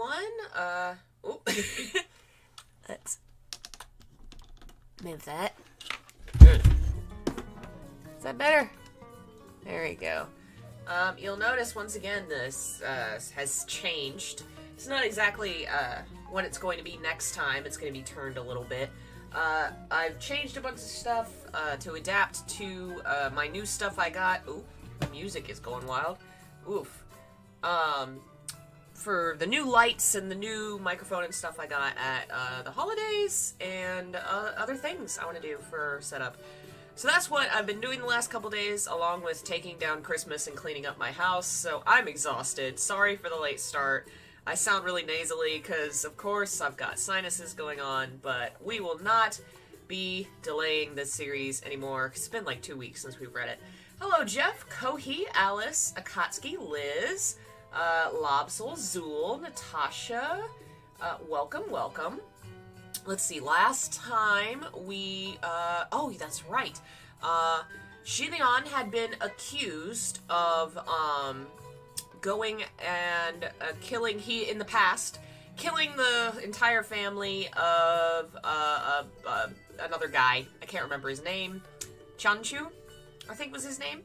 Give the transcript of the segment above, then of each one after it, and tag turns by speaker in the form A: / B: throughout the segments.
A: everyone. Oh. Let's move that. Is that better? There we go. You'll notice once again this has changed. It's not exactly what it's going to be next time. It's going to be turned a little bit. I've changed a bunch of stuff to adapt to my new stuff I got. Ooh, music is going wild. Oof. For the new lights and the new microphone and stuff I got at the holidays and other things I want to do for setup. So that's what I've been doing the last couple days, along with taking down Christmas and cleaning up my house, so I'm exhausted. Sorry for the late start. I sound really nasally because, of course, I've got sinuses going on, but we will not be delaying this series anymore. It's been like 2 weeks since we've read it. Hello, Jeff, Kohi, Alice, Akatsuki, Liz, Lobsel, Zool, Natasha. Welcome, welcome. Let's see, last time we, oh, that's right. Xie Lian had been accused of, going and killing the entire family of, another guy. I can't remember his name. Chanchu, I think was his name.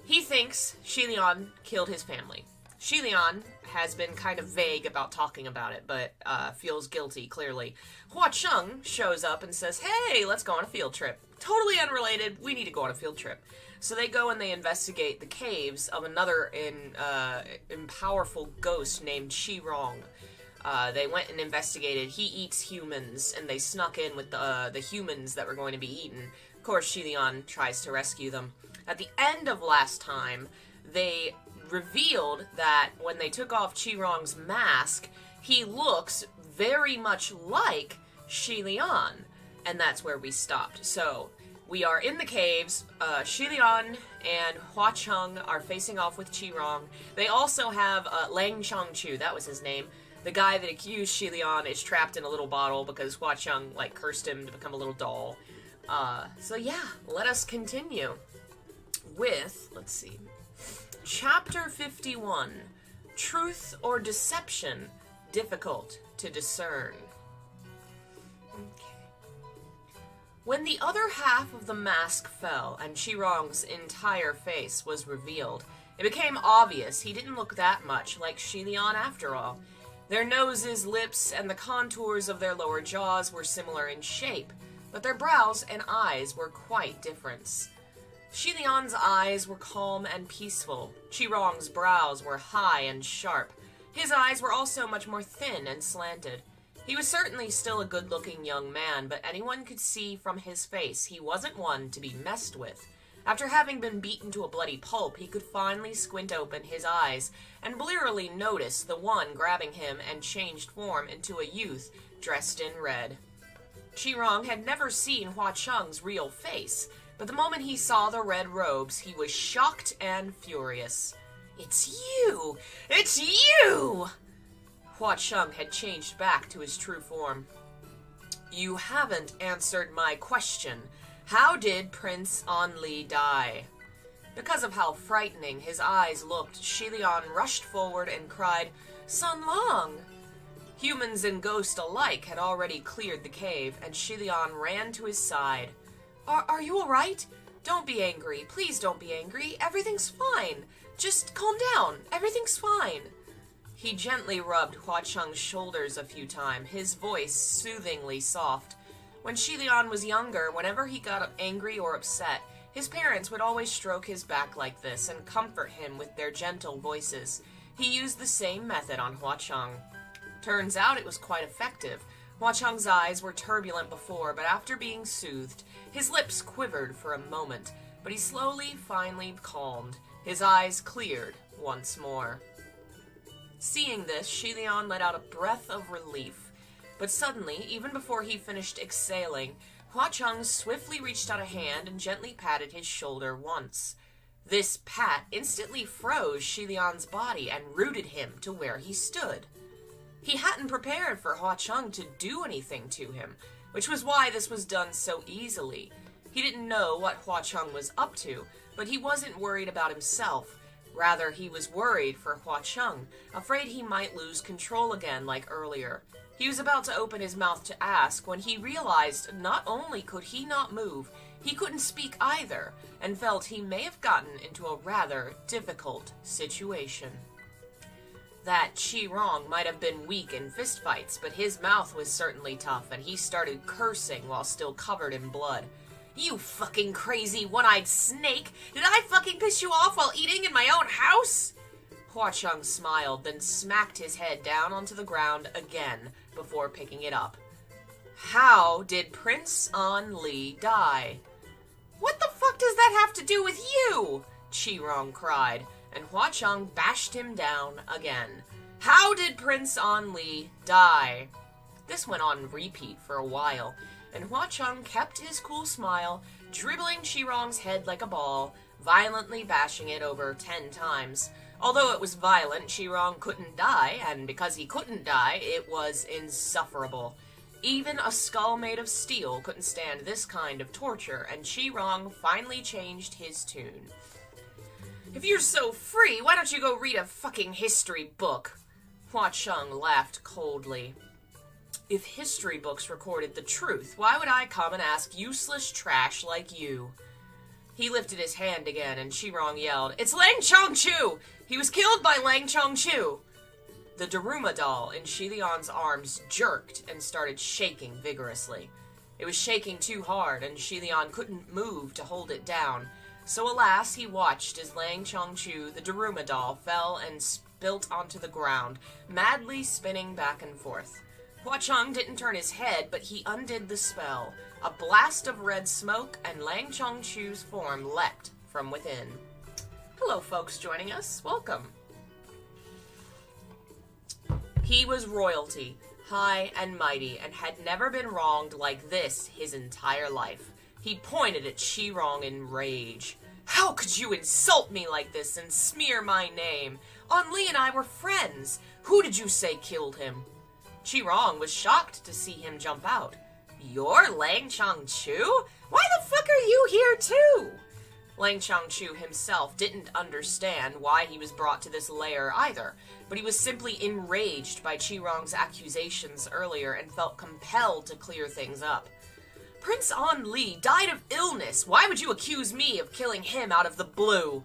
A: He thinks Xie Lian killed his family. Xie Lian has been kind of vague about talking about it, but feels guilty, clearly. Hua Cheng shows up and says, hey, let's go on a field trip. Totally unrelated, we need to go on a field trip. So they go and they investigate the caves of another powerful ghost named Qi Rong. They went and investigated. He eats humans, and they snuck in with the humans that were going to be eaten. Of course, Xie Lian tries to rescue them. At the end of last time, they revealed that when they took off Qi Rong's mask, he looks very much like Xie Lian, and that's where we stopped. So, we are in the caves. Xie Lian and Hua Cheng are facing off with Qi Rong. They also have Lang Changchu, that was his name. The guy that accused Xie Lian is trapped in a little bottle because Hua Cheng, cursed him to become a little doll. So yeah, let us continue with, let's see, Chapter 51, Truth or Deception, Difficult to Discern. Okay. When the other half of the mask fell and Qi Rong's entire face was revealed, it became obvious he didn't look that much like Xie Lian after all. Their noses, lips, and the contours of their lower jaws were similar in shape, but their brows and eyes were quite different. Xie Lian's eyes were calm and peaceful. Qi Rong's brows were high and sharp. His eyes were also much more thin and slanted. He was certainly still a good-looking young man, but anyone could see from his face he wasn't one to be messed with. After having been beaten to a bloody pulp, he could finally squint open his eyes and blearily notice the one grabbing him and changed form into a youth dressed in red. Qi Rong had never seen Hua Cheng's real face, but the moment he saw the red robes, he was shocked and furious. It's you! It's you! Hua Cheng had changed back to his true form. You haven't answered my question. How did Prince Anli die? Because of how frightening his eyes looked, Xie Lian rushed forward and cried, Sun Long! Humans and ghosts alike had already cleared the cave, and Xie Lian ran to his side. Are you alright? Don't be angry. Please don't be angry. Everything's fine. Just calm down. Everything's fine. He gently rubbed Hua Cheng's shoulders a few times, his voice soothingly soft. When Xie Lian was younger, whenever he got angry or upset, his parents would always stroke his back like this and comfort him with their gentle voices. He used the same method on Hua Cheng. Turns out it was quite effective. Hua Cheng's eyes were turbulent before, but after being soothed, his lips quivered for a moment, but he finally calmed. His eyes cleared once more. Seeing this, Xie Lian let out a breath of relief. But suddenly, even before he finished exhaling, Hua Cheng swiftly reached out a hand and gently patted his shoulder once. This pat instantly froze Xie Lian's body and rooted him to where he stood. He hadn't prepared for Hua Cheng to do anything to him, which was why this was done so easily. He didn't know what Hua Cheng was up to, but he wasn't worried about himself. Rather, he was worried for Hua Cheng, afraid he might lose control again like earlier. He was about to open his mouth to ask when he realized not only could he not move, he couldn't speak either, and felt he may have gotten into a rather difficult situation. That Xie Rong might have been weak in fistfights, but his mouth was certainly tough, and he started cursing while still covered in blood. "You fucking crazy one-eyed snake! Did I fucking piss you off while eating in my own house?" Hua Cheng smiled, then smacked his head down onto the ground again before picking it up. "How did Prince An Li die?" "What the fuck does that have to do with you?" Xie Rong cried, and Hua Cheng bashed him down again. "How did Prince An Li die?" This went on repeat for a while, and Hua Cheng kept his cool smile, dribbling Xie Rong's head like a ball, violently bashing it over 10 times. Although it was violent, Xie Rong couldn't die, and because he couldn't die, it was insufferable. Even a skull made of steel couldn't stand this kind of torture, and Xie Rong finally changed his tune. "If you're so free, why don't you go read a fucking history book?" Hua Cheng laughed coldly. "If history books recorded the truth, why would I come and ask useless trash like you?" He lifted his hand again, and Xie Rong yelled, "It's Lang Chongchu! He was killed by Lang Chongchu!" The Daruma doll in Xie Lian's arms jerked and started shaking vigorously. It was shaking too hard, and Xie Lian couldn't move to hold it down. So alas, he watched as Lang Chongchu, the Daruma doll, fell and spilt onto the ground, madly spinning back and forth. Hua Cheng didn't turn his head, but he undid the spell. A blast of red smoke, and Lang Chongchu's form leapt from within. Hello, folks joining us. Welcome. He was royalty, high and mighty, and had never been wronged like this his entire life. He pointed at Xie Rong in rage. "How could you insult me like this and smear my name? An Li and I were friends. Who did you say killed him?" Xie Rong was shocked to see him jump out. "You're Lang Chongchu? Why the fuck are you here too?" Lang Chongchu himself didn't understand why he was brought to this lair either, but he was simply enraged by Xie Rong's accusations earlier and felt compelled to clear things up. "Prince An Li died of illness. Why would you accuse me of killing him out of the blue?"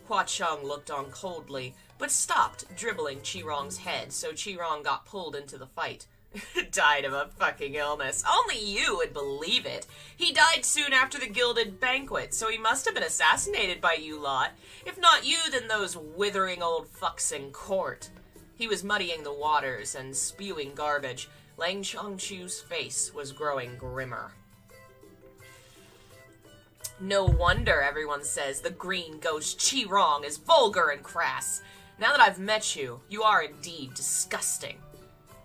A: Hua Cheng looked on coldly, but stopped dribbling Xie Rong's head, so Xie Rong got pulled into the fight. "Died of a fucking illness. Only you would believe it. He died soon after the gilded banquet, so he must have been assassinated by you lot. If not you, then those withering old fucks in court." He was muddying the waters and spewing garbage. Lang Chongchu's face was growing grimmer. "No wonder everyone says the green ghost Xie Rong is vulgar and crass. Now that I've met you, you are indeed disgusting."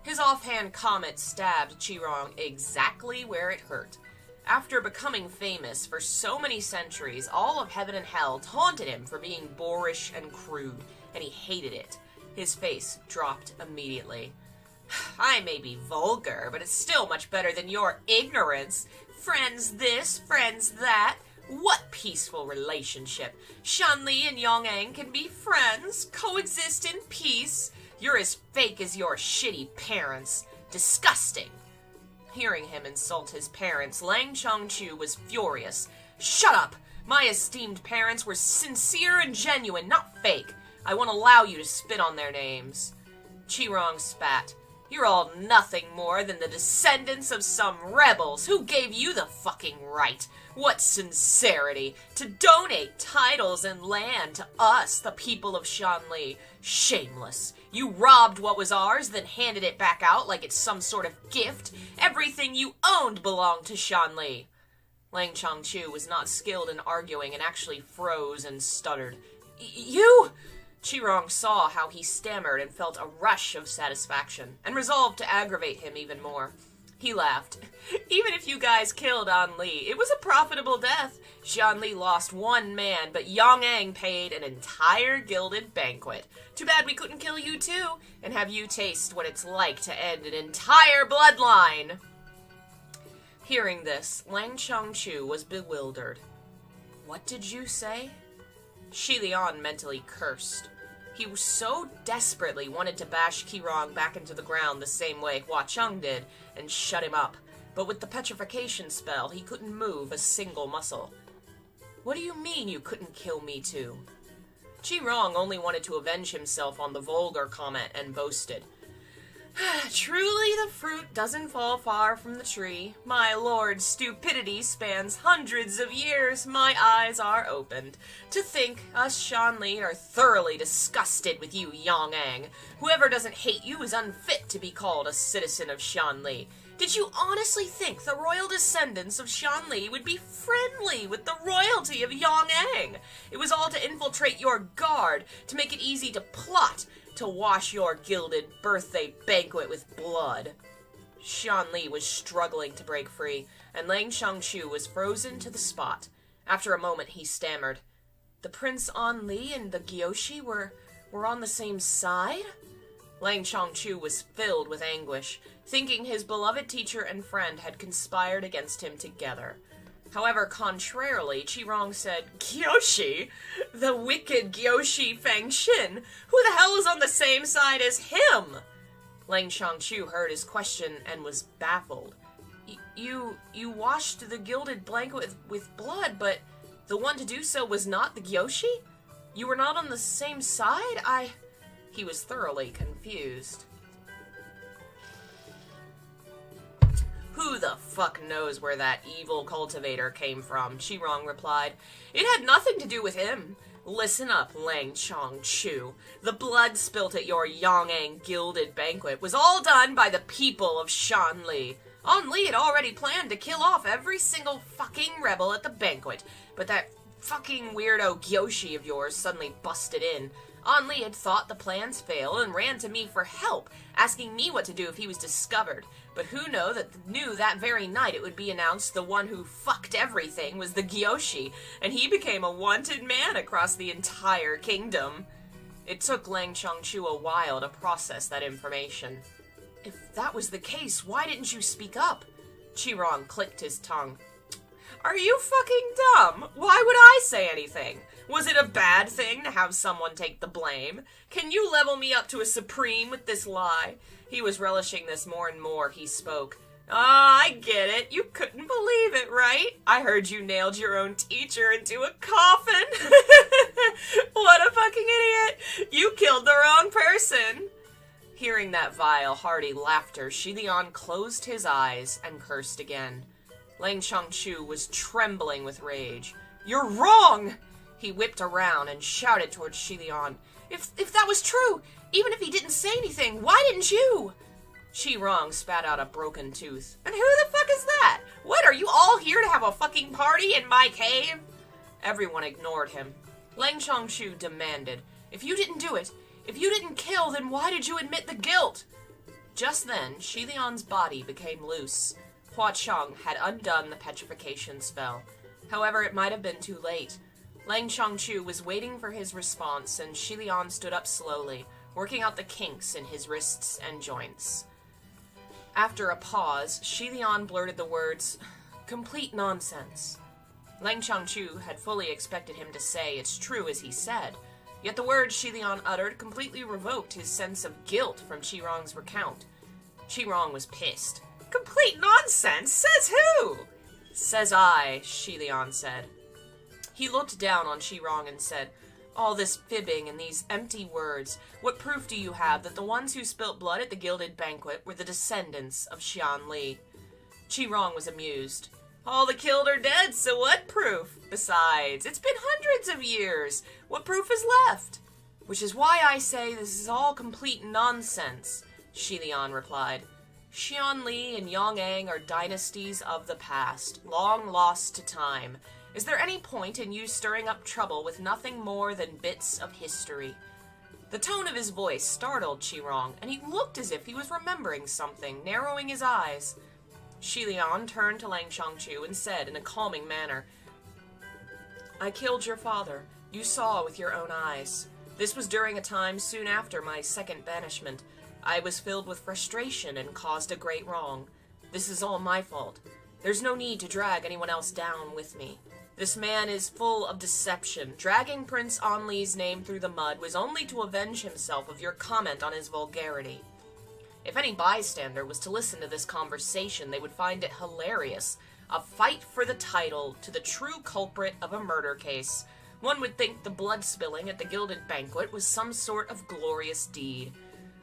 A: His offhand comment stabbed Xie Rong exactly where it hurt. After becoming famous for so many centuries, all of heaven and hell taunted him for being boorish and crude, and he hated it. His face dropped immediately. "I may be vulgar, but it's still much better than your ignorance. Friends this, friends that. What peaceful relationship? Shanli and Yong'ang can be friends, coexist in peace. You're as fake as your shitty parents. Disgusting." Hearing him insult his parents, Lang Chongchu was furious. "Shut up! My esteemed parents were sincere and genuine, not fake. I won't allow you to spit on their names." Xie Rong spat. "You're all nothing more than the descendants of some rebels. Who gave you the fucking right? What sincerity! To donate titles and land to us, the people of Shanli. Shameless. You robbed what was ours, then handed it back out like it's some sort of gift. Everything you owned belonged to Shanli." Lang Chongchu was not skilled in arguing and actually froze and stuttered. You? Xie Rong saw how he stammered and felt a rush of satisfaction, and resolved to aggravate him even more. He laughed. "Even if you guys killed An Li, it was a profitable death. Shanli lost one man, but Yong'ang paid an entire gilded banquet. Too bad we couldn't kill you too, and have you taste what it's like to end an entire bloodline." Hearing this, Lang Chongchu was bewildered. "What did you say?" Xie Lian mentally cursed. He so desperately wanted to bash Qirong back into the ground the same way Hua Cheng did and shut him up, but with the petrification spell, he couldn't move a single muscle. What do you mean you couldn't kill me too? Qirong only wanted to avenge himself on the vulgar comment and boasted. Truly the fruit doesn't fall far from the tree. My lord's stupidity spans hundreds of years. My eyes are opened. To think us Shanli are thoroughly disgusted with you, Yong'ang. Whoever doesn't hate you is unfit to be called a citizen of Shanli. Did you honestly think the royal descendants of Shanli would be friendly with the royalty of Yong'ang? It was all to infiltrate your guard, to make it easy to plot, to wash your gilded birthday banquet with blood. Shanli was struggling to break free, and Lang Shangchu was frozen to the spot. After a moment, he stammered, "The Prince Anli and the Gyoshi were on the same side?" Lang Shangchu was filled with anguish, thinking his beloved teacher and friend had conspired against him together. However, contrarily, Qirong said, "Gyoshi? The wicked Gyoshi Fangxin? Who the hell is on the same side as him?" Lang Shangchu heard his question and was baffled. You washed the gilded blanket with blood, but the one to do so was not the Gyoshi? You were not on the same side? He was thoroughly confused. Who the fuck knows where that evil cultivator came from, Qirong replied. It had nothing to do with him. Listen up, Lang Changchu. The blood spilt at your Yong'ang gilded banquet was all done by the people of Shanli. Anli had already planned to kill off every single fucking rebel at the banquet, but that fucking weirdo Gyoshi of yours suddenly busted in. Anli had thought the plans failed and ran to me for help, asking me what to do if he was discovered. But who knew that very night it would be announced the one who fucked everything was the Gyoshi, and he became a wanted man across the entire kingdom. It took Lang Changchu a while to process that information. If that was the case, why didn't you speak up? Qirong clicked his tongue. Are you fucking dumb? Why would I say anything? Was it a bad thing to have someone take the blame? Can you level me up to a supreme with this lie? He was relishing this more and more he spoke. I get it. You couldn't believe it, right? I heard you nailed your own teacher into a coffin. What a fucking idiot. You killed the wrong person. Hearing that vile, hearty laughter, Xie Lian closed his eyes and cursed again. Lang Changchu was trembling with rage. You're wrong! He whipped around and shouted towards Xie Lian. If that was true, even if he didn't say anything, why didn't you? Qirong spat out a broken tooth. And who the fuck is that? What, are you all here to have a fucking party in my cave? Everyone ignored him. Lang Changchu demanded, if you didn't do it, if you didn't kill, then why did you admit the guilt? Just then, Xie Lian's body became loose. Hua Cheng had undone the petrification spell. However, it might have been too late. Lang Changchu was waiting for his response, and Xie Lian stood up slowly, working out the kinks in his wrists and joints. After a pause, Xie Lian blurted the words, complete nonsense. Lang Changchu had fully expected him to say it's true as he said, yet the words Xie Lian uttered completely revoked his sense of guilt from Qirong's recount. Qirong was pissed. Complete nonsense? Says who? Says I, Xie Lian said. He looked down on Qirong and said, all this fibbing and these empty words, what proof do you have that the ones who spilt blood at the gilded banquet were the descendants of Shanli? Qirong was amused. All the killed are dead, so what proof? Besides, it's been hundreds of years. What proof is left? Which is why I say this is all complete nonsense, Xie Lian replied. Xianli and Yong'ang are dynasties of the past, long lost to time. Is there any point in you stirring up trouble with nothing more than bits of history? The tone of his voice startled Qirong, and he looked as if he was remembering something, narrowing his eyes. Xie Lian turned to Lang Changchu and said in a calming manner, I killed your father. You saw with your own eyes. This was during a time soon after my second banishment. I was filled with frustration and caused a great wrong. This is all my fault. There's no need to drag anyone else down with me. This man is full of deception. Dragging Prince Anli's name through the mud was only to avenge himself of your comment on his vulgarity. If any bystander was to listen to this conversation, they would find it hilarious. A fight for the title to the true culprit of a murder case. One would think the blood spilling at the gilded banquet was some sort of glorious deed.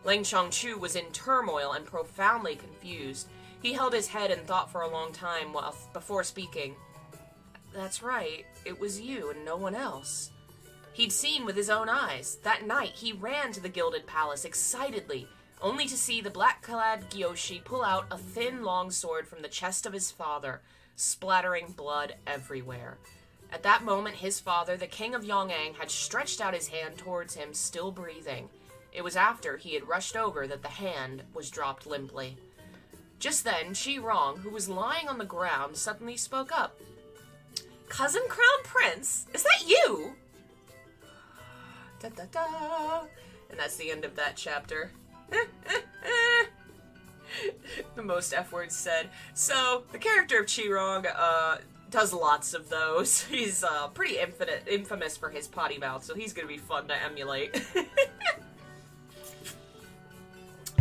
A: Lang Chongchu was in turmoil and profoundly confused. He held his head and thought for a long time before speaking. That's right, it was you and no one else. He'd seen with his own eyes. That night, he ran to the gilded palace excitedly, only to see the black-clad Gyoshi pull out a thin, long sword from the chest of his father, splattering blood everywhere. At that moment, his father, the king of Yong'an, had stretched out his hand towards him, still breathing. It was after he had rushed over that the hand was dropped limply. Just then, Xie Rong, who was lying on the ground, suddenly spoke up. Cousin Crown Prince, is that you? Da-da-da. And that's the end of that chapter. The most F words said. So, the character of Xie Rong, does lots of those. He's, pretty infamous for his potty mouth, so he's gonna be fun to emulate.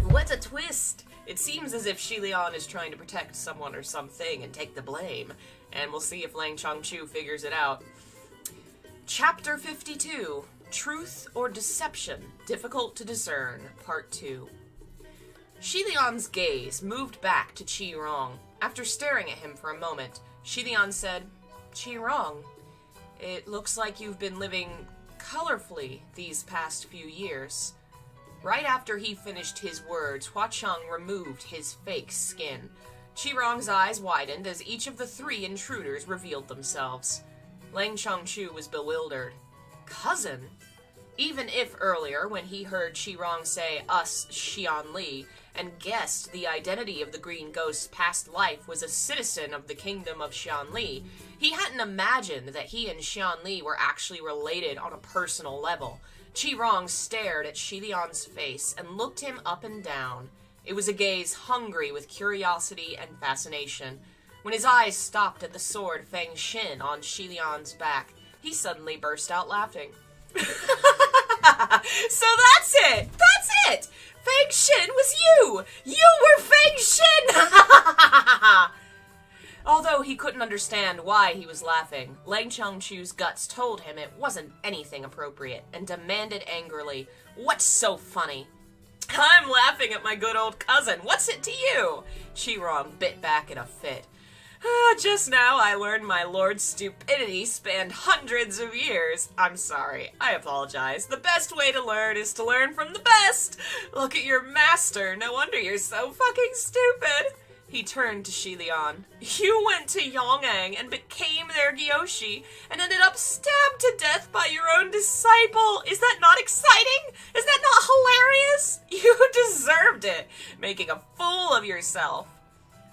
A: What a twist! It seems as if Xie Lian is trying to protect someone or something and take the blame, and we'll see if Lang Chongchu figures it out. Chapter 52, Truth or Deception, Difficult to Discern, Part 2. Xie Lian's gaze moved back to Xie Rong. After staring at him for a moment, Xie Lian said, Xie Rong, it looks like you've been living colorfully these past few years. Right after he finished his words, Hua Cheng removed his fake skin. Xie Rong's eyes widened as each of the three intruders revealed themselves. Lang Chongchu was bewildered. Cousin? Even if earlier, when he heard Xie Rong say, us, Xian Li, and guessed the identity of the green ghost's past life was a citizen of the kingdom of Xian Li, he hadn't imagined that he and Xian Li were actually related on a personal level. Xie Rong stared at Xie Lian's face and looked him up and down. It was a gaze hungry with curiosity and fascination. When his eyes stopped at the sword Feng Xin on Xie Lian's back, he suddenly burst out laughing. So that's it! That's it! Feng Xin was you! You were Feng Xin! Although he couldn't understand why he was laughing, Lang Chongchu's guts told him it wasn't anything appropriate, and demanded angrily, What's so funny? I'm laughing at my good old cousin. What's it to you? Xie Rong bit back in a fit. Just now I learned my lord's stupidity spanned hundreds of years. I'm sorry. I apologize. The best way to learn is to learn from the best. Look at your master. No wonder you're so fucking stupid. He turned to Xie Lian. You went to Yong'an and became their Gyoshi and ended up stabbed to death by your own disciple. Is that not exciting? Is that not hilarious? You deserved it, making a fool of yourself.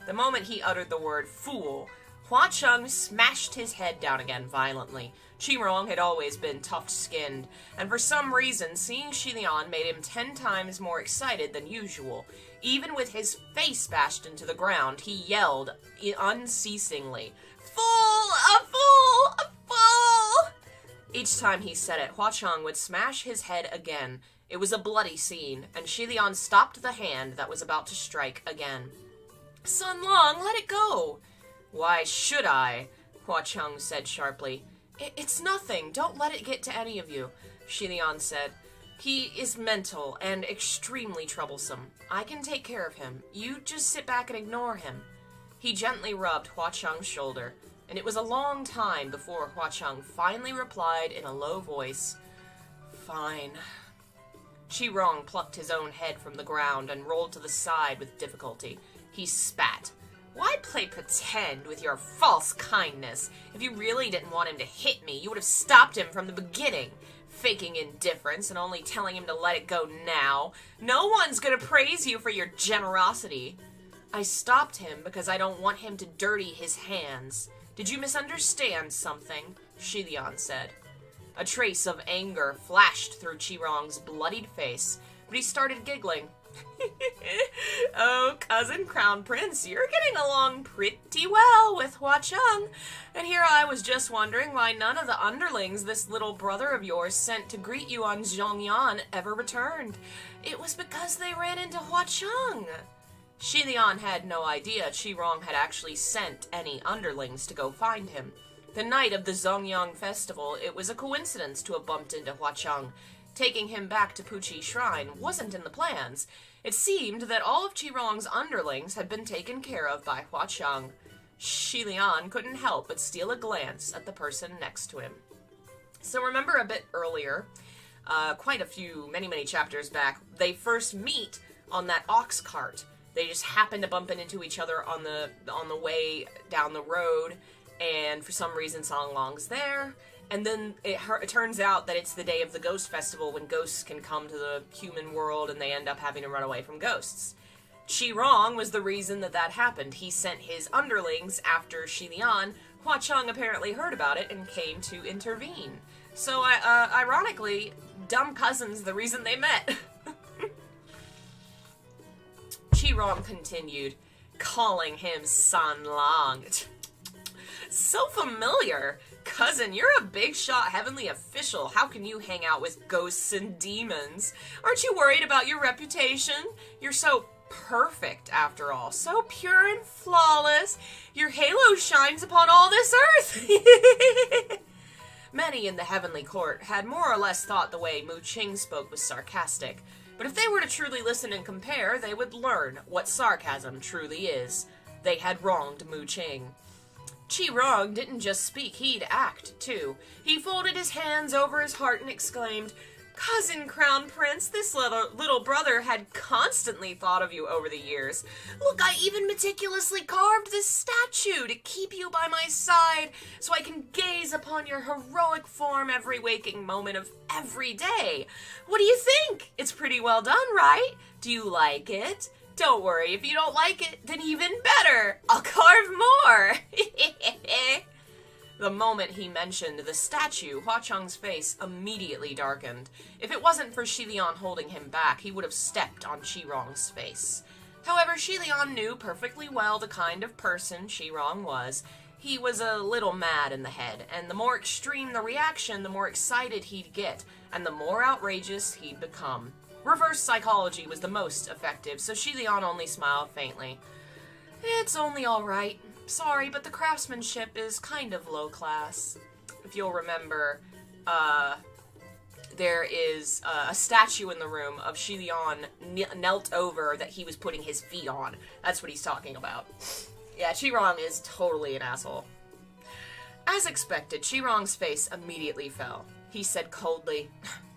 A: The moment he uttered the word fool, Hua Cheng smashed his head down again violently. Xie Rong had always been tough-skinned, and for some reason, seeing Xie Lian made him 10 times more excited than usual. Even with his face bashed into the ground, he yelled unceasingly, Fool! A fool! A fool! Each time he said it, Hua Cheng would smash his head again. It was a bloody scene, and Xie Lian stopped the hand that was about to strike again. Sun Long, let it go! Why should I? Hua Cheng said sharply. It's nothing. Don't let it get to any of you, Xie Lian said. He is mental and extremely troublesome. I can take care of him. You just sit back and ignore him. He gently rubbed Hua Cheng's shoulder, and it was a long time before Hua Cheng finally replied in a low voice, Fine. Xie Rong plucked his own head from the ground and rolled to the side with difficulty. He spat. Why play pretend with your false kindness? If you really didn't want him to hit me, you would have stopped him from the beginning. Faking indifference and only telling him to let it go now. No one's gonna praise you for your generosity. I stopped him because I don't want him to dirty his hands. Did you misunderstand something? Xie Lian said. A trace of anger flashed through Xie Rong's bloodied face, but he started giggling. Oh, cousin Crown Prince, you're getting along pretty well with Hua Cheng. And here I was just wondering why none of the underlings this little brother of yours sent to greet you on Zhongyan ever returned. It was because they ran into Hua Cheng. Xie Lian had no idea Qi Rong had actually sent any underlings to go find him. The night of the Zongyang festival, it was a coincidence to have bumped into Hua Cheng. Taking him back to Puqi Shrine wasn't in the plans. It seemed that all of Qi Rong's underlings had been taken care of by Hua Cheng. Xie Lian couldn't help but steal a glance at the person next to him. So remember a bit earlier, quite a few, many chapters back, they first meet on that ox cart. They just happen to bump into each other on the way down the road, and for some reason Song Long's there. And then it turns out that it's the day of the Ghost Festival when ghosts can come to the human world and they end up having to run away from ghosts. Qi Rong was the reason that happened. He sent his underlings after Xie Lian. Hua Cheng apparently heard about it and came to intervene. So, ironically, dumb cousins the reason they met. Qi Rong continued, calling him San Lang. So familiar. Cousin, you're a big shot heavenly official. How can you hang out with ghosts and demons? Aren't you worried about your reputation? You're so perfect, after all. So pure and flawless. Your halo shines upon all this earth. Many in the heavenly court had more or less thought the way Mu Qing spoke was sarcastic. But if they were to truly listen and compare, they would learn what sarcasm truly is. They had wronged Mu Qing. Qi Rong didn't just speak, he'd act, too. He folded his hands over his heart and exclaimed, Cousin Crown Prince, this little brother had constantly thought of you over the years. Look, I even meticulously carved this statue to keep you by my side, so I can gaze upon your heroic form every waking moment of every day. What do you think? It's pretty well done, right? Do you like it? Don't worry, if you don't like it, then even better. I'll carve more. The moment he mentioned the statue, Hua Cheng's face immediately darkened. If it wasn't for Xie Lian holding him back, he would have stepped on Qi Rong's face. However, Xie Lian knew perfectly well the kind of person Qi Rong was. He was a little mad in the head, and the more extreme the reaction, the more excited he'd get, and the more outrageous he'd become. Reverse psychology was the most effective, so Xie Lian only smiled faintly. It's only alright. Sorry, but the craftsmanship is kind of low class. If you'll remember, there is a statue in the room of Xie Lian knelt over that he was putting his feet on. That's what he's talking about. Yeah, Qi Rong is totally an asshole. As expected, Qi Rong's face immediately fell. He said coldly,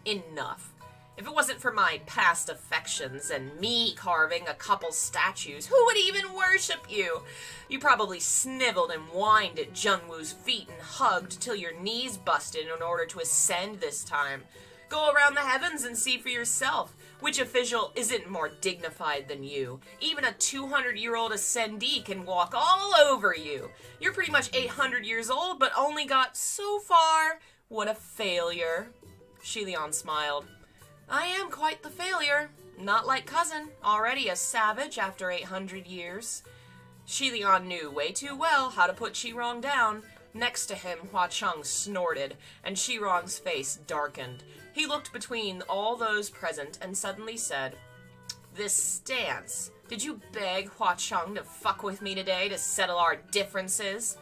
A: Enough. If it wasn't for my past affections and me carving a couple statues, who would even worship you? You probably sniveled and whined at Zhengwu's feet and hugged till your knees busted in order to ascend this time. Go around the heavens and see for yourself. Which official isn't more dignified than you? Even a 200-year-old ascendee can walk all over you. You're pretty much 800 years old, but only got so far. What a failure. Xie Lian smiled. I am quite the failure. Not like cousin, already a savage after 800 years. Xie Lian knew way too well how to put Qi Rong down. Next to him, Hua Cheng snorted, and Qi Rong's face darkened. He looked between all those present and suddenly said, This stance. Did you beg Hua Cheng to fuck with me today to settle our differences?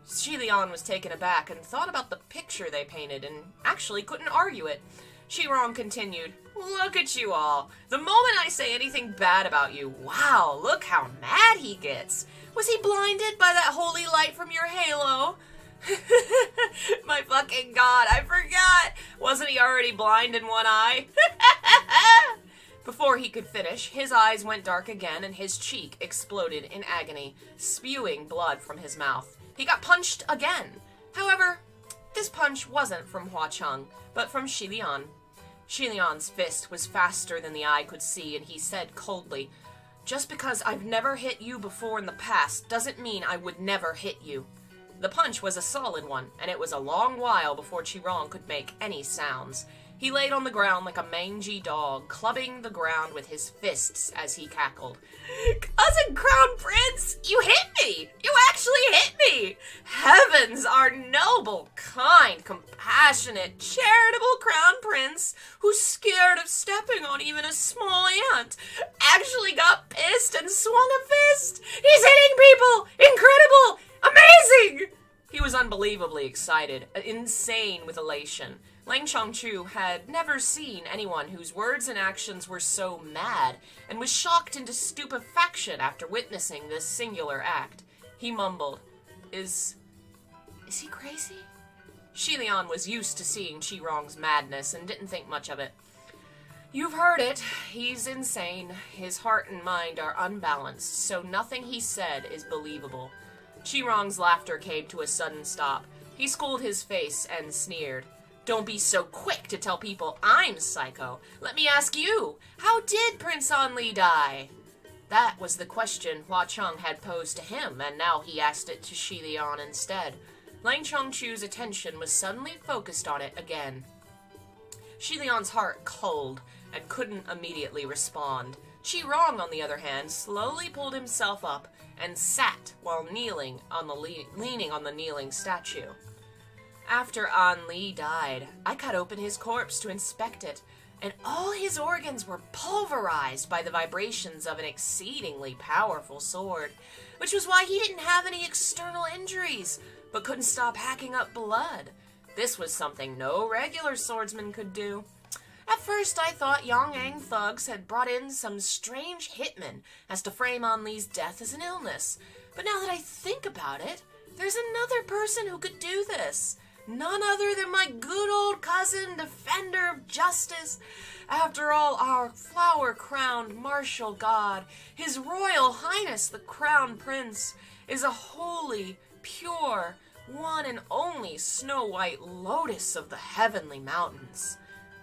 A: Xie Lian was taken aback and thought about the picture they painted and actually couldn't argue it. Qi Rong continued, Look at you all. The moment I say anything bad about you, wow, look how mad he gets. Was he blinded by that holy light from your halo? My fucking god, I forgot. Wasn't he already blind in one eye? Before he could finish, his eyes went dark again and his cheek exploded in agony, spewing blood from his mouth. He got punched again. However, this punch wasn't from Hua Cheng, but from Xie Lian. Xie Lian's fist was faster than the eye could see, and he said coldly, Just because I've never hit you before in the past doesn't mean I would never hit you. The punch was a solid one, and it was a long while before Qi Rong could make any sounds. He laid on the ground like a mangy dog, clubbing the ground with his fists as he cackled. "Cousin Crown Prince, you hit me! You actually hit me! Heavens, our noble, kind, compassionate, charitable Crown Prince, who's scared of stepping on even a small ant, actually got pissed and swung a fist! He's hitting people! Incredible! Amazing!" He was unbelievably excited, insane with elation. Lang Chongchu had never seen anyone whose words and actions were so mad, and was shocked into stupefaction after witnessing this singular act. He mumbled, Is he crazy? Xie Lian was used to seeing Qi-Rong's madness and didn't think much of it. "You've heard it. He's insane. His heart and mind are unbalanced, so nothing he said is believable." Qi-Rong's laughter came to a sudden stop. He schooled his face and sneered. "Don't be so quick to tell people I'm psycho. Let me ask you, how did Prince Anli die?" That was the question Hua Cheng had posed to him, and now he asked it to Xie Lian instead. Lang Chongchu's attention was suddenly focused on it again. Xie Lian's heart cold and couldn't immediately respond. Qi-Rong, on the other hand, slowly pulled himself up and sat while leaning on the kneeling statue. "After An Li died, I cut open his corpse to inspect it, and all his organs were pulverized by the vibrations of an exceedingly powerful sword, which was why he didn't have any external injuries, but couldn't stop hacking up blood. This was something no regular swordsman could do. At first I thought Yong'ang thugs had brought in some strange hitman as to frame An Li's death as an illness, but now that I think about it, there's another person who could do this. None other than my good old cousin, defender of justice. After all, our flower-crowned martial god, His Royal Highness the Crown Prince, is a holy, pure, one and only snow-white lotus of the heavenly mountains."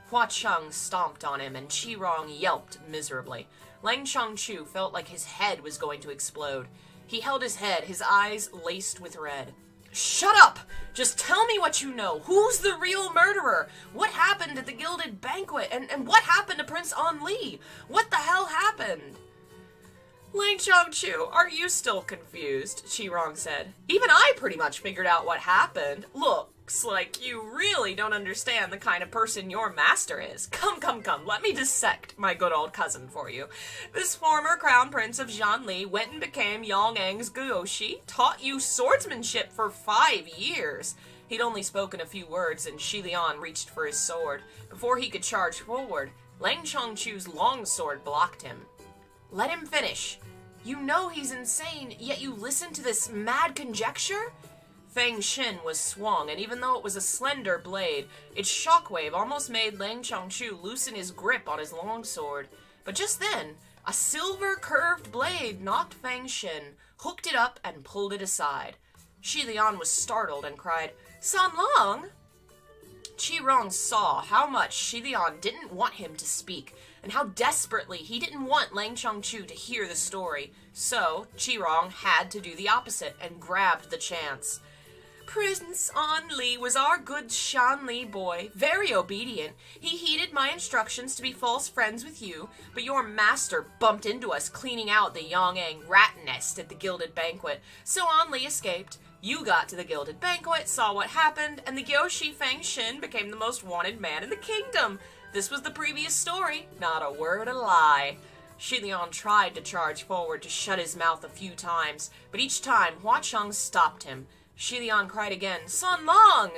A: Hua Cheng stomped on him, and Qi-Rong yelped miserably. Lang Chongchu felt like his head was going to explode. He held his head, his eyes laced with red. "Shut up! Just tell me what you know. Who's the real murderer? What happened at the Gilded Banquet? And what happened to Prince An Li? What the hell happened?" "Lang Chongchu, are you still confused?" Qi-Rong said. "Even I pretty much figured out what happened. Looks like you really don't understand the kind of person your master is. Come, let me dissect my good old cousin for you. This former crown prince of Zhanli went and became Yong'ang's guoshi, taught you swordsmanship for 5 years. He'd only spoken a few words, and Xie Lian reached for his sword. Before he could charge forward, Lang Chongchu's longsword blocked him. "Let him finish. You know he's insane, yet you listen to this mad conjecture?" Feng Xin was swung, and even though it was a slender blade, its shockwave almost made Lang Chongchu loosen his grip on his longsword. But just then, a silver curved blade knocked Feng Xin, hooked it up, and pulled it aside. Xie Lian was startled and cried, "San Lang?" Qi-Rong saw how much Xie Lian didn't want him to speak, and how desperately he didn't want Lang Chongchu to hear the story. So, Qi-Rong had to do the opposite and grabbed the chance. "Prince An Li was our good Shanli boy, very obedient. He heeded my instructions to be false friends with you, but your master bumped into us cleaning out the Yong'ang rat nest at the Gilded Banquet, so An Li escaped. You got to the Gilded Banquet, saw what happened, and the Gyoshi Feng Xin became the most wanted man in the kingdom. This was the previous story, not a word a lie." Xie Lian tried to charge forward to shut his mouth a few times, but each time Hua Cheng stopped him. Xie Lian cried again, "San Lang!"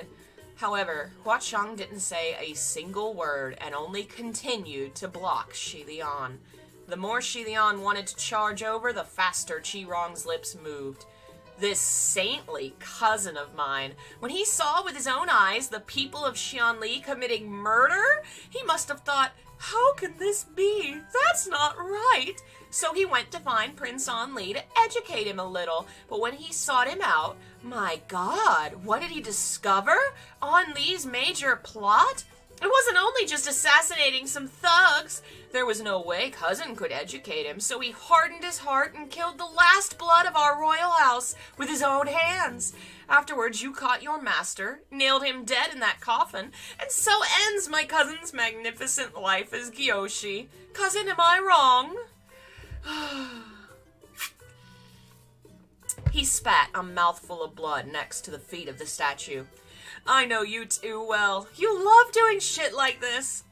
A: However, Hua Cheng didn't say a single word and only continued to block Xie Lian. The more Xie Lian wanted to charge over, the faster Qi-Rong's lips moved. This saintly cousin of mine, when he saw with his own eyes the people of Xianli committing murder, he must have thought, "How can this be? That's not right." So he went to find Prince An Li to educate him a little, but when he sought him out, my God, what did he discover? An Li's major plot? It wasn't only just assassinating some thugs. There was no way Cousin could educate him, so he hardened his heart and killed the last blood of our royal house with his own hands. Afterwards, you caught your master, nailed him dead in that coffin, and so ends my cousin's magnificent life as Gyoshi. Cousin, am I wrong? He spat a mouthful of blood next to the feet of the statue. I know you too well. You love doing shit like this.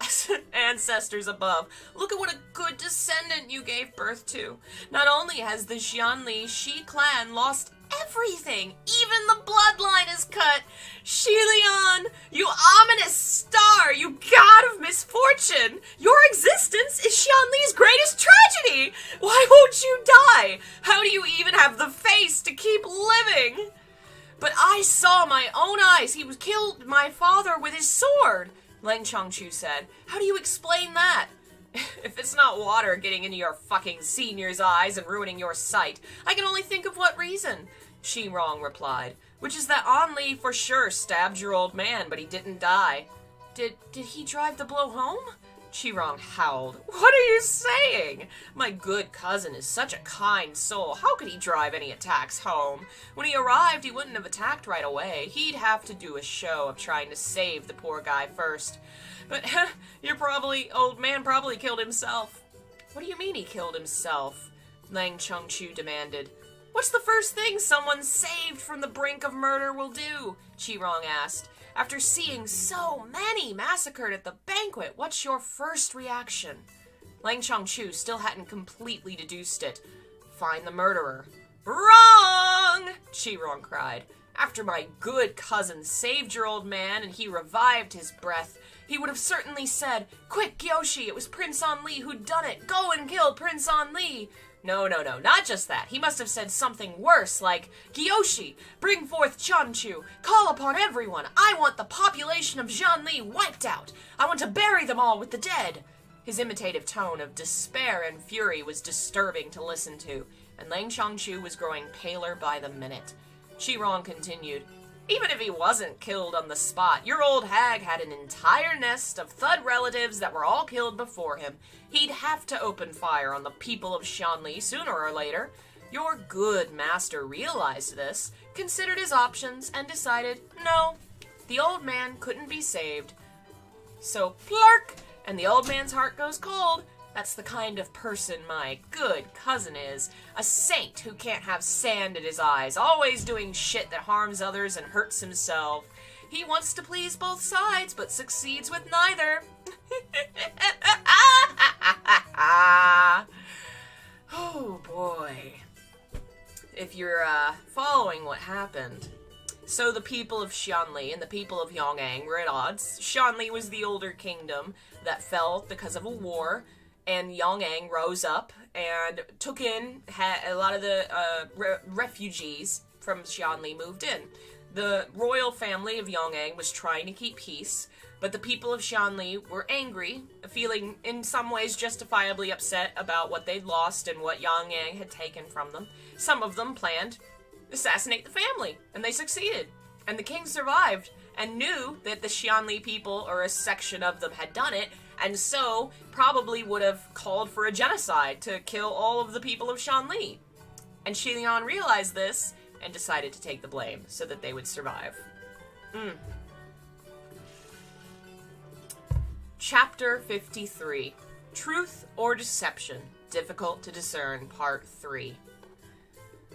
A: Ancestors above, look at what a good descendant you gave birth to. Not only has the Xianli Shi clan lost everything, even the bloodline is cut. Xie Lian, you ominous star, you god of misfortune. Your existence is Xianli's greatest tragedy. Why won't you die? How do you even have the face to keep living? But I saw my own eyes. He was killed my father with his sword, Lang Chongchu said. How do you explain that? If it's not water getting into your fucking senior's eyes and ruining your sight, I can only think of what reason, Xi Rong replied, which is that Anli for sure stabbed your old man, but he didn't die. Did he drive the blow home? Qirong howled. What are you saying? My good cousin is such a kind soul. How could he drive any attacks home? When he arrived, he wouldn't have attacked right away. He'd have to do a show of trying to save the poor guy first. But your old man probably killed himself. What do you mean he killed himself? Lang Chongchu demanded. What's the first thing someone saved from the brink of murder will do? Qirong asked. After seeing so many massacred at the banquet, what's your first reaction? Lang Chongchu still hadn't completely deduced it. Find the murderer. Wrong! Qirong cried. After my good cousin saved your old man and he revived his breath, he would have certainly said, Quick, Gyoshi, it was Prince Anli who'd done it. Go and kill Prince Anli. No, not just that. He must have said something worse, like, Gyoshi, bring forth Chanchu, call upon everyone. I want the population of Zhanli wiped out. I want to bury them all with the dead. His imitative tone of despair and fury was disturbing to listen to, and Lang Chongchu was growing paler by the minute. Qirong continued, Even if he wasn't killed on the spot, your old hag had an entire nest of thud relatives that were all killed before him. He'd have to open fire on the people of Xianli sooner or later. Your good master realized this, considered his options, and decided, no, the old man couldn't be saved. So, plurk, and the old man's heart goes cold. That's the kind of person my good cousin is. A saint who can't have sand in his eyes, always doing shit that harms others and hurts himself. He wants to please both sides, but succeeds with neither. Oh boy. If you're following what happened. So the people of Xianli and the people of Yong'an were at odds. Xianli was the older kingdom that fell because of a war, and Yong'an rose up and took in a lot of the refugees from Xianli moved in. The royal family of Yong'an was trying to keep peace, but the people of Xianli were angry, feeling in some ways justifiably upset about what they'd lost and what Yong'an had taken from them. Some of them planned to assassinate the family, and they succeeded. And the king survived and knew that the Xianli people, or a section of them, had done it, and so probably would have called for a genocide to kill all of the people of Xianli. And Xie Lian realized this and decided to take the blame so that they would survive. Chapter 53. Truth or Deception? Difficult to Discern, Part 3.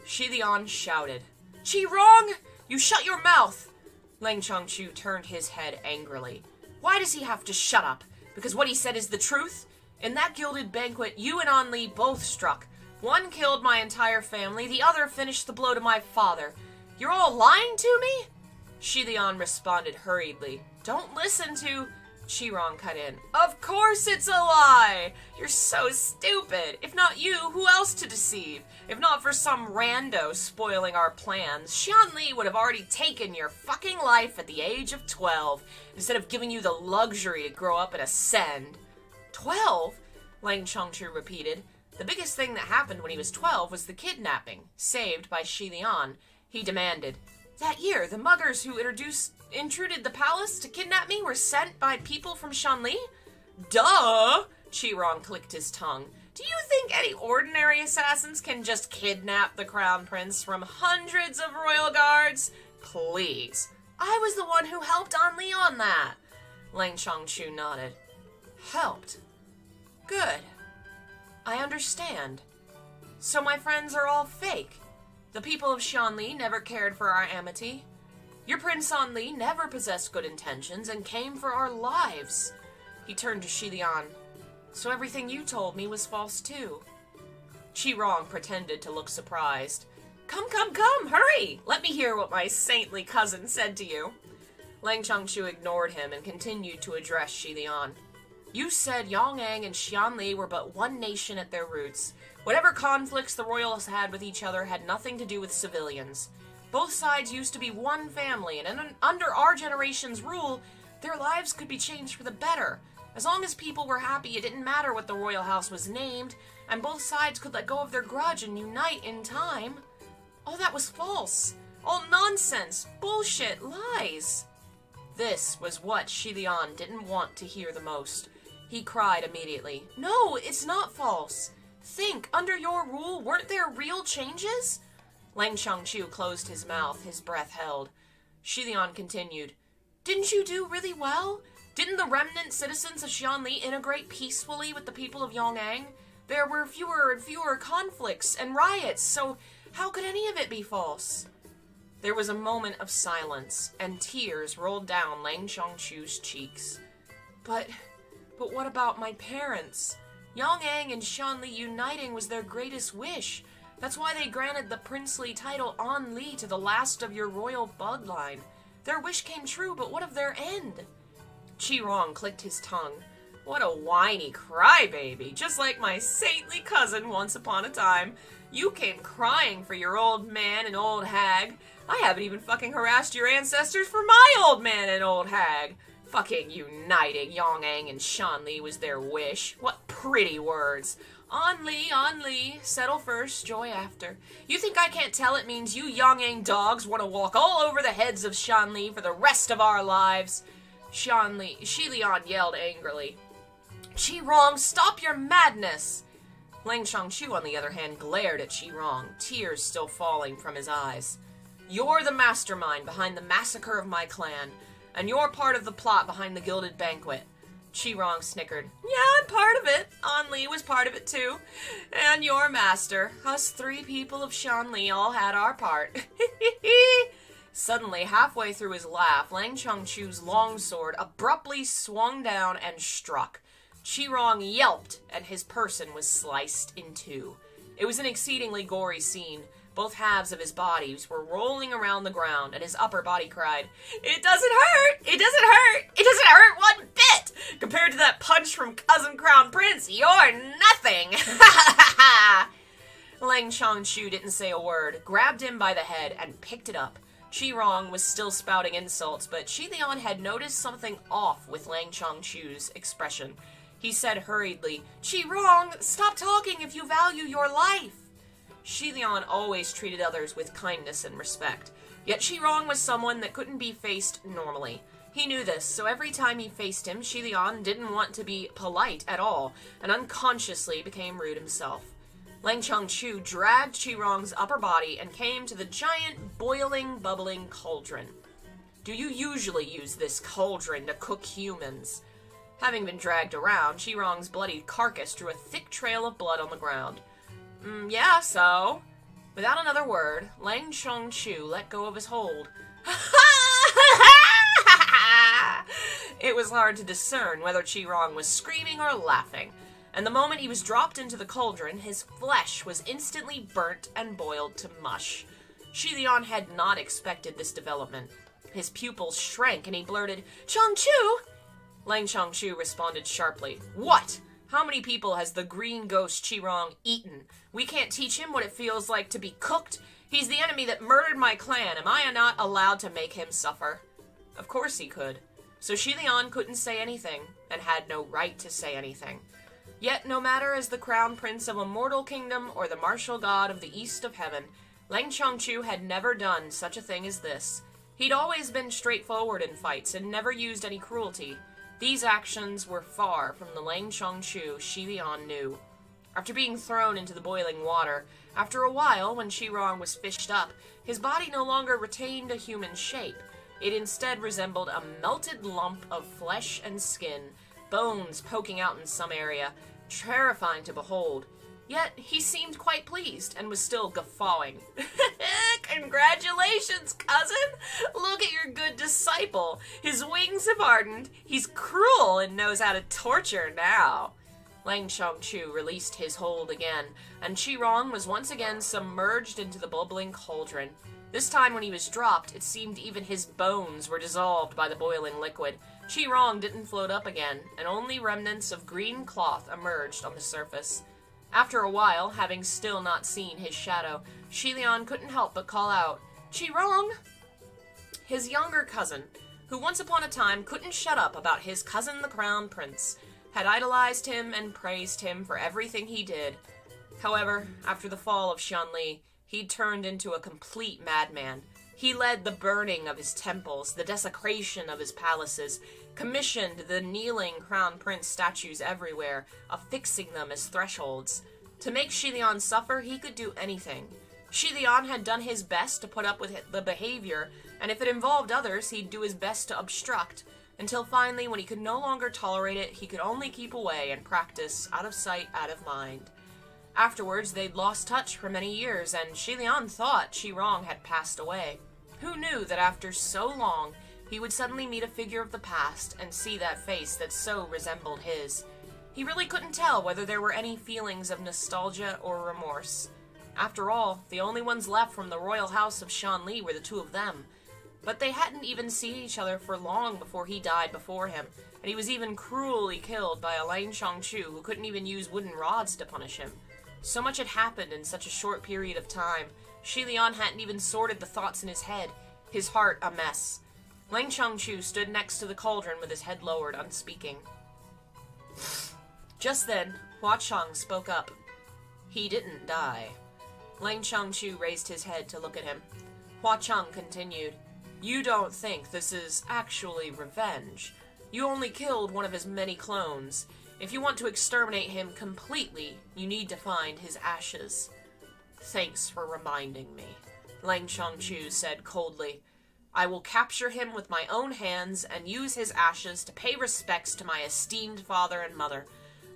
A: Xie Lian shouted, Qirong! You shut your mouth! Lang Chongchu turned his head angrily. Why does he have to shut up? Because what he said is the truth? In that gilded banquet, you and Anli both struck. One killed my entire family, the other finished the blow to my father. You're all lying to me? Xie Lian responded hurriedly. Don't listen to... Qirong cut in. Of course it's a lie! You're so stupid! If not you, who else to deceive? If not for some rando spoiling our plans, Xianli would have already taken your fucking life at the age of 12, instead of giving you the luxury to grow up and ascend. 12? Lang Chongchu repeated. The biggest thing that happened when he was 12 was the kidnapping, saved by Xie Lian. He demanded, That year, the muggers who introduced intruded the palace to kidnap me were sent by people from Shanli? Duh! Qirong clicked his tongue. Do you think any ordinary assassins can just kidnap the crown prince from hundreds of royal guards? Please. I was the one who helped Li on that. Lang Qiangchu nodded. Helped? Good. I understand. So my friends are all fake. The people of Shanli never cared for our amity. Your Prince Li never possessed good intentions and came for our lives. He turned to Xie Lian. So everything you told me was false too. Qirong pretended to look surprised. Come, hurry! Let me hear what my saintly cousin said to you. Lang Qiangchu ignored him and continued to address Xie Lian. You said Yong'ang and Xianli were but one nation at their roots. Whatever conflicts the royals had with each other had nothing to do with civilians. Both sides used to be one family, and under our generation's rule, their lives could be changed for the better. As long as people were happy, it didn't matter what the royal house was named, and both sides could let go of their grudge and unite in time. All that was false. All nonsense, bullshit, lies. This was what Xie Lian didn't want to hear the most. He cried immediately. No, it's not false. Think, under your rule, weren't there real changes? Lang Qiangchu closed his mouth, his breath held. Xie Lian continued. Didn't you do really well? Didn't the remnant citizens of Xianli integrate peacefully with the people of Yong'ang? There were fewer and fewer conflicts and riots, so how could any of it be false? There was a moment of silence, and tears rolled down Lang Qiangchu's cheeks. But what about my parents? Yong'ang and Shanli uniting was their greatest wish. That's why they granted the princely title Li to the last of your royal bloodline. Their wish came true, but what of their end? Qirong clicked his tongue. What a whiny crybaby, just like my saintly cousin once upon a time. You came crying for your old man and old hag. I haven't even fucking harassed your ancestors for my old man and old hag. Fucking uniting Yong'ang and Shanli was their wish. What pretty words. Li, settle first, joy after. You think I can't tell it means you Yong'ang dogs want to walk all over the heads of Shanli for the rest of our lives? Xie Lian yelled angrily. Qirong, stop your madness! Lang Qiangchu, on the other hand, glared at Qirong, tears still falling from his eyes. You're the mastermind behind the massacre of my clan, and you're part of the plot behind the gilded banquet. Qirong snickered. Yeah, I'm part of it. Li was part of it too. And your master. Us three people of Shanli all had our part. Suddenly, halfway through his laugh, Lang Qiangchu's longsword abruptly swung down and struck. Qirong yelped, and his person was sliced in two. It was an exceedingly gory scene. Both halves of his bodies were rolling around the ground, and his upper body cried, It doesn't hurt! It doesn't hurt! It doesn't hurt one bit! Compared to that punch from Cousin Crown Prince, you're nothing! Lang Qiangchu didn't say a word, grabbed him by the head, and picked it up. Qirong was still spouting insults, but Xie Lian had noticed something off with Lang Qiangchu's expression. He said hurriedly, Qirong, stop talking if you value your life. Xie Lian always treated others with kindness and respect, yet Qirong was someone that couldn't be faced normally. He knew this, so every time he faced him, Xie Lian didn't want to be polite at all, and unconsciously became rude himself. Lang Qiangchu dragged Qirong's upper body and came to the giant, boiling, bubbling cauldron. Do you usually use this cauldron to cook humans? Having been dragged around, Qirong's bloody carcass drew a thick trail of blood on the ground. Yeah, so? Without another word, Lang Qiangchu let go of his hold. It was hard to discern whether Qirong was screaming or laughing, and the moment he was dropped into the cauldron, his flesh was instantly burnt and boiled to mush. Xie Lian had not expected this development. His pupils shrank and he blurted, Qiangchu! Lang Qiangchu responded sharply, What? How many people has the green ghost Qirong eaten? We can't teach him what it feels like to be cooked. He's the enemy that murdered my clan. Am I not allowed to make him suffer? Of course he could. So Xie Lian couldn't say anything, and had no right to say anything. Yet, no matter as the crown prince of a mortal kingdom or the martial god of the east of heaven, Lang Qiangchu had never done such a thing as this. He'd always been straightforward in fights and never used any cruelty. These actions were far from the Lang Chongchu Xie Lian knew. After being thrown into the boiling water, after a while, when Xirong was fished up, his body no longer retained a human shape. It instead resembled a melted lump of flesh and skin, bones poking out in some area, terrifying to behold. Yet he seemed quite pleased and was still guffawing. Congratulations, cousin! Look at your good disciple. His wings have hardened. He's cruel and knows how to torture now. Lang Chongchu released his hold again, and Xirong was once again submerged into the bubbling cauldron. This time when he was dropped, it seemed even his bones were dissolved by the boiling liquid. Xirong didn't float up again, and only remnants of green cloth emerged on the surface. After a while, having still not seen his shadow, Xie Lian couldn't help but call out, "Xirong!" His younger cousin, who once upon a time couldn't shut up about his cousin the Crown Prince, had idolized him and praised him for everything he did. However, after the fall of Xianli, he'd turned into a complete madman. He led the burning of his temples, the desecration of his palaces, commissioned the kneeling Crown Prince statues everywhere, affixing them as thresholds. To make Xie Lian suffer, he could do anything. Xie Lian had done his best to put up with the behavior, and if it involved others, he'd do his best to obstruct, until finally, when he could no longer tolerate it, he could only keep away and practice, out of sight, out of mind. Afterwards, they'd lost touch for many years, and Xie Lian thought Xirong had passed away. Who knew that after so long, he would suddenly meet a figure of the past and see that face that so resembled his? He really couldn't tell whether there were any feelings of nostalgia or remorse. After all, the only ones left from the royal house of Xianli were the two of them. But they hadn't even seen each other for long before he died before him, and he was even cruelly killed by a Lang Chongchu who couldn't even use wooden rods to punish him. So much had happened in such a short period of time. Xie Lian hadn't even sorted the thoughts in his head, his heart a mess. Lang Chongchu stood next to the cauldron with his head lowered, unspeaking. Just then, Hua Cheng spoke up. "He didn't die." Lang Chongchu raised his head to look at him. Hua Cheng continued, "You don't think this is actually revenge. You only killed one of his many clones. If you want to exterminate him completely, you need to find his ashes." "Thanks for reminding me," Lang Chongchu said coldly. "I will capture him with my own hands and use his ashes to pay respects to my esteemed father and mother.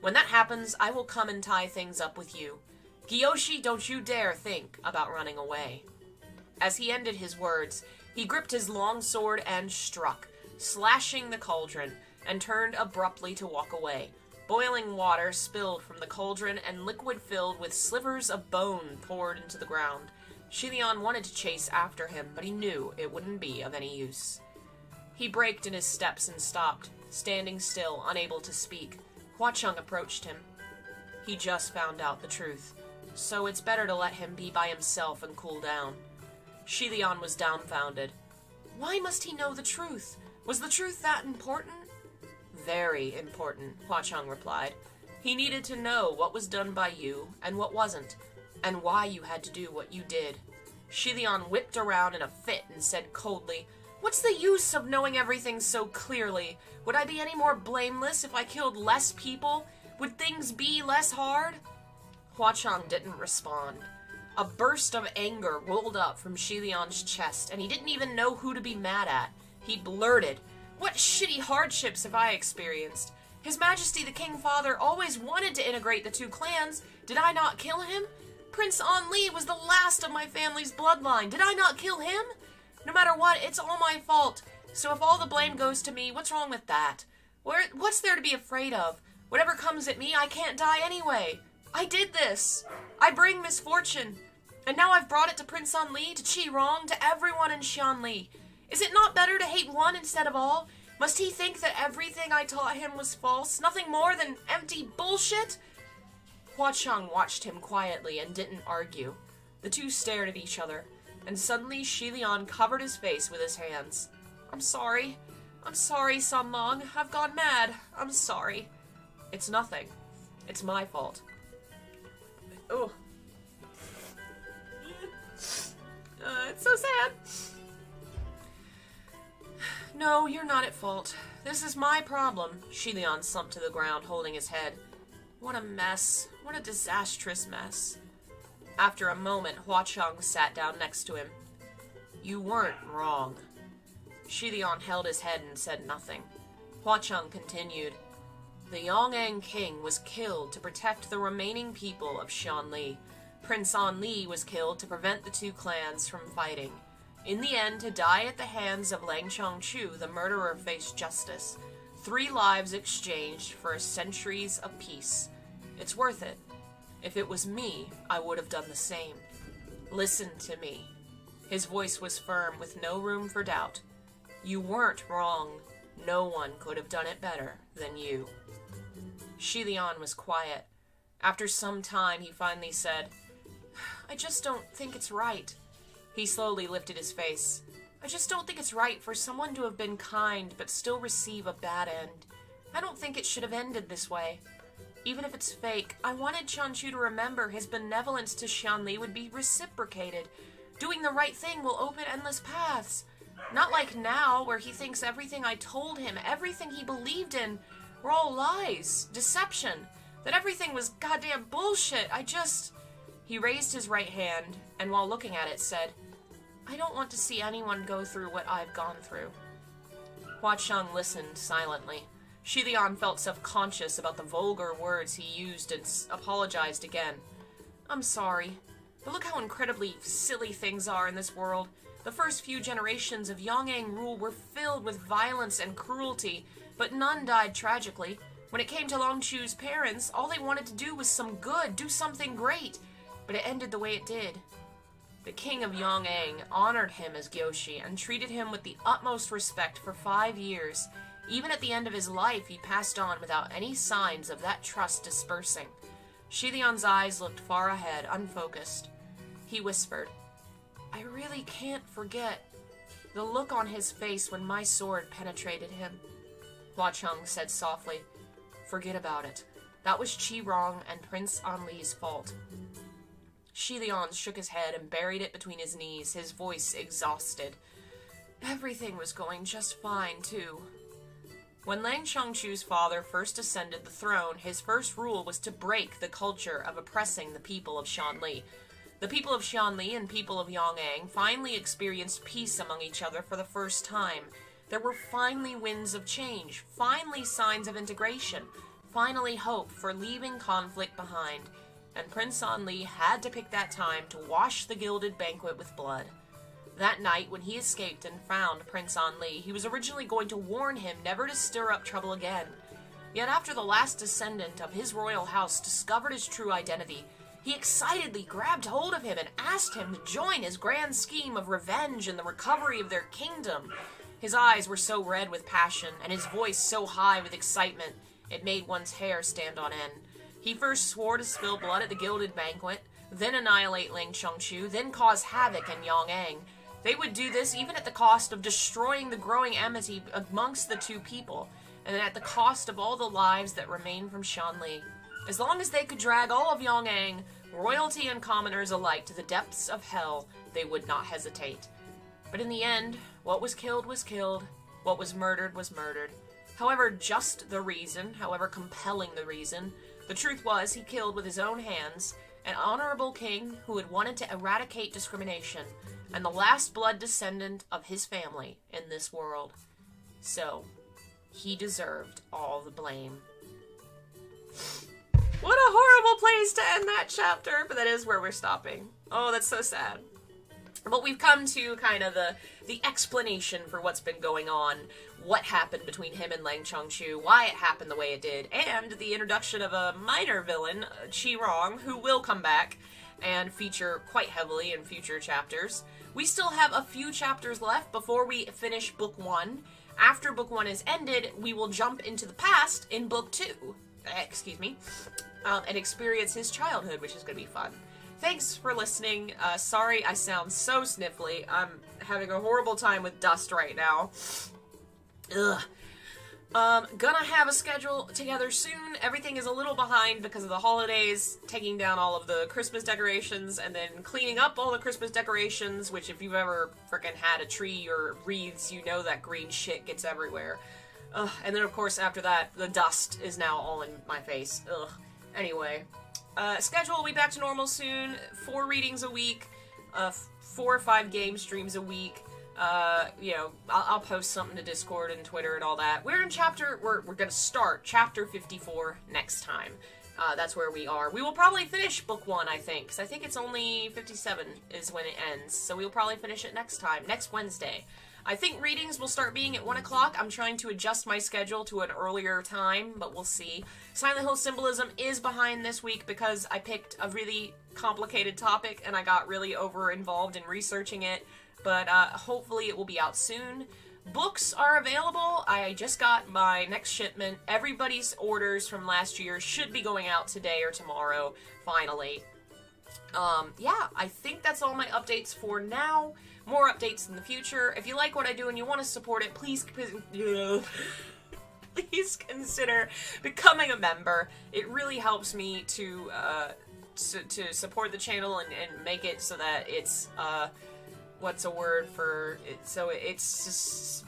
A: When that happens, I will come and tie things up with you. Kiyoshi, don't you dare think about running away." As he ended his words, he gripped his long sword and struck, slashing the cauldron, and turned abruptly to walk away. Boiling water spilled from the cauldron, and liquid filled with slivers of bone poured into the ground. Xie Lian wanted to chase after him, but he knew it wouldn't be of any use. He braked in his steps and stopped, standing still, unable to speak. Hua Cheng approached him. "He just found out the truth, so it's better to let him be by himself and cool down." Xie Lian was dumbfounded. Why must he know the truth? Was the truth that important? "Very important," Hua Cheng replied. "He needed to know what was done by you and what wasn't, and why you had to do what you did." Xie Lian whipped around in a fit and said coldly, "What's the use of knowing everything so clearly? Would I be any more blameless if I killed less people? Would things be less hard?" Hua Cheng didn't respond. A burst of anger rolled up from Xie Lian's chest, and he didn't even know who to be mad at. He blurted, "What shitty hardships have I experienced? His Majesty the King Father always wanted to integrate the two clans. Did I not kill him? Prince Anli was the last of my family's bloodline. Did I not kill him? No matter what, it's all my fault. So if all the blame goes to me, what's wrong with that? What's there to be afraid of? Whatever comes at me, I can't die anyway. I did this. I bring misfortune. And now I've brought it to Prince Anli, to Xirong, to everyone in Xianli. Is it not better to hate one instead of all? Must he think that everything I taught him was false, nothing more than empty bullshit?" Hua Cheng watched him quietly and didn't argue. The two stared at each other, and suddenly Xie Lian covered his face with his hands. I'm sorry, Sanlong. I've gone mad. I'm sorry." "It's nothing. It's my fault." Oh. It's so sad. No, you're not at fault. This is my problem. Xie Lian slumped to the ground, holding his head. What a mess. What a disastrous mess. After a moment, Hua Cheng sat down next to him. You weren't wrong. Xie Lian held his head and said nothing. Hua Cheng continued. The Yong'ang king was killed to protect the remaining people of Xianli. Prince An Li was killed to prevent the two clans from fighting. In the end, to die at the hands of Lang Chongchu, the murderer faced justice. 3 lives exchanged for centuries of peace. It's worth it. If it was me, I would have done the same. Listen to me. His voice was firm, with no room for doubt. You weren't wrong. No one could have done it better than you. Xie Lian was quiet. After some time, he finally said, I just don't think it's right. He slowly lifted his face. I just don't think it's right for someone to have been kind but still receive a bad end. I don't think it should have ended this way. Even if it's fake, I wanted Changchu to remember his benevolence to Xianli would be reciprocated. Doing the right thing will open endless paths. Not like now, where he thinks everything I told him, everything he believed in, were all lies, deception, that everything was goddamn bullshit. He raised his right hand, and while looking at it, said, I don't want to see anyone go through what I've gone through. Hua Cheng listened silently. Xie Lian felt self-conscious about the vulgar words he used and apologized again. I'm sorry, but look how incredibly silly things are in this world. The first few generations of Yong'ang rule were filled with violence and cruelty, but none died tragically. When it came to Longchu's parents, all they wanted to do was some good, do something great, but it ended the way it did. The king of Yong'ang honored him as Gyoshi and treated him with the utmost respect for 5 years. Even at the end of his life, he passed on without any signs of that trust dispersing. Xie Lian's eyes looked far ahead, unfocused. He whispered, I really can't forget the look on his face when my sword penetrated him. Hua Cheng said softly, Forget about it. That was Qi Rong and Prince An Li's fault. Xie Lian shook his head and buried it between his knees, his voice exhausted. Everything was going just fine, too. When Lang Chongchu's father first ascended the throne, his first rule was to break the culture of oppressing the people of Xianli. The people of Xianli and people of Yong'ang finally experienced peace among each other for the first time. There were finally winds of change, finally signs of integration, finally hope for leaving conflict behind. And Prince An Li had to pick that time to wash the gilded banquet with blood. That night, when he escaped and found Prince An Li, he was originally going to warn him never to stir up trouble again. Yet after the last descendant of his royal house discovered his true identity, he excitedly grabbed hold of him and asked him to join his grand scheme of revenge and the recovery of their kingdom. His eyes were so red with passion, and his voice so high with excitement, it made one's hair stand on end. He first swore to spill blood at the gilded banquet, then annihilate Lang Chongchu, then cause havoc in Yong'ang. They would do this even at the cost of destroying the growing enmity amongst the two people, and at the cost of all the lives that remained from Xianli. As long as they could drag all of Yong'ang, royalty and commoners alike, to the depths of hell, they would not hesitate. But in the end, what was killed, what was murdered, However just the reason, however compelling the reason, the truth was he killed with his own hands an honorable king who had wanted to eradicate discrimination, and the last blood descendant of his family in this world. So, he deserved all the blame. What a horrible place to end that chapter, but that is where we're stopping. Oh, that's so sad. But we've come to kind of the explanation for what's been going on, what happened between him and Lang Chongchu, why it happened the way it did, and the introduction of a minor villain, Qi Rong, who will come back and feature quite heavily in future chapters. We still have a few chapters left before we finish Book 1. After Book 1 is ended, we will jump into the past in Book 2, and experience his childhood, which is going to be fun. Thanks for listening. Sorry I sound so sniffly. I'm having a horrible time with dust right now. Ugh. Gonna have a schedule together soon. Everything is a little behind because of the holidays, taking down all of the Christmas decorations, and then cleaning up all the Christmas decorations, which if you've ever frickin' had a tree or wreaths, you know that green shit gets everywhere. Ugh, and then of course after that, the dust is now all in my face. Ugh. Anyway, schedule will be back to normal soon. 4 readings a week, 4 or 5 game streams a week. You know, I'll post something to Discord and Twitter and all that. We're gonna start chapter 54 next time. That's where we are. We will probably finish book 1, I think, because I think it's only 57 is when it ends, so we'll probably finish it next Wednesday. I think readings will start being at 1 o'clock. I'm trying to adjust my schedule to an earlier time, but we'll see. Silent Hill Symbolism is behind this week because I picked a really complicated topic and I got really over-involved in researching it, but hopefully it will be out soon. Books are available. I just got my next shipment. Everybody's orders from last year should be going out today or tomorrow, finally. Yeah, I think that's all my updates for now. More updates in the future. If you like what I do and you want to support it, please consider becoming a member. It really helps me to support the channel and make it so that it's, what's a word for it? So it's just,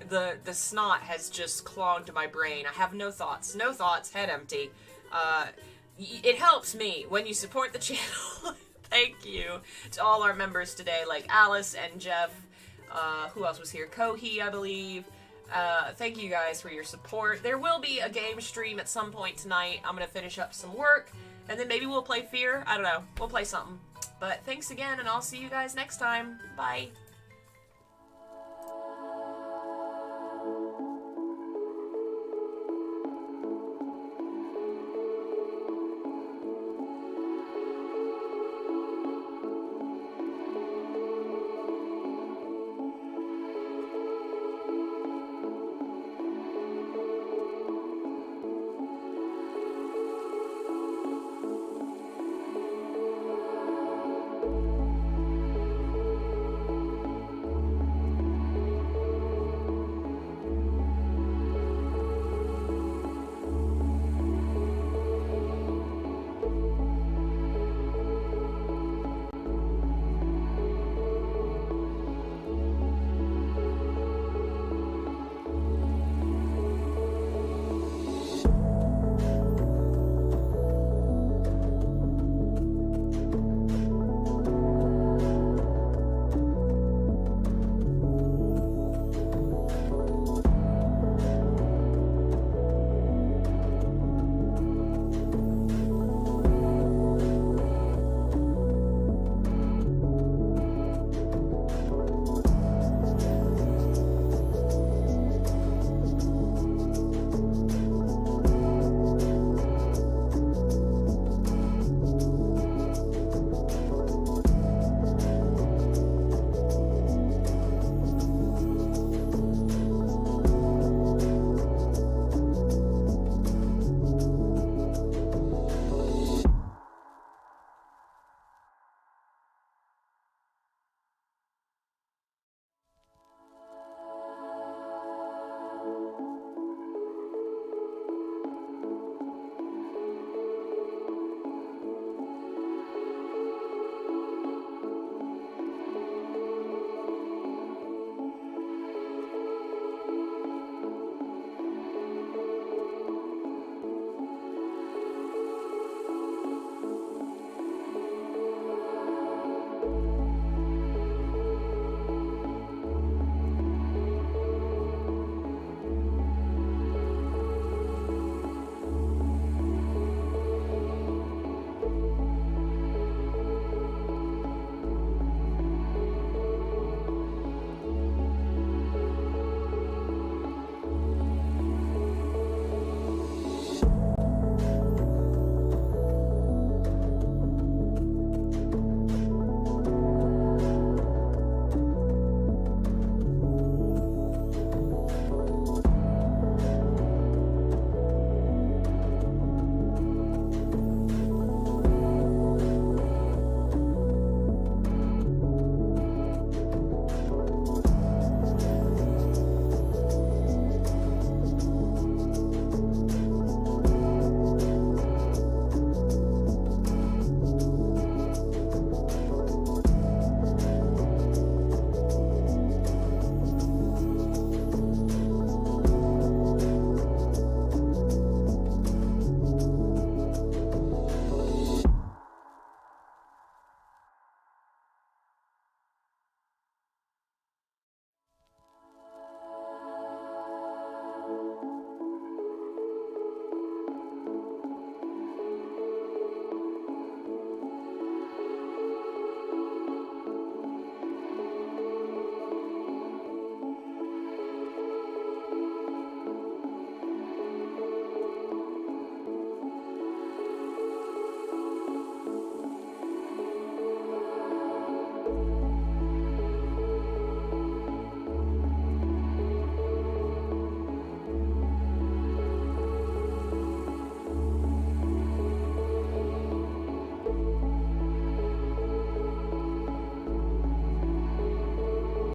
A: the snot has just clogged my brain. I have no thoughts, head empty. It helps me when you support the channel. Thank you to all our members today, like Alice and Jeff. Who else was here? Kohi, I believe. Thank you guys for your support. There will be a game stream at some point tonight. I'm gonna finish up some work, and then maybe we'll play Fear. I don't know. We'll play something. But thanks again, and I'll see you guys next time. Bye.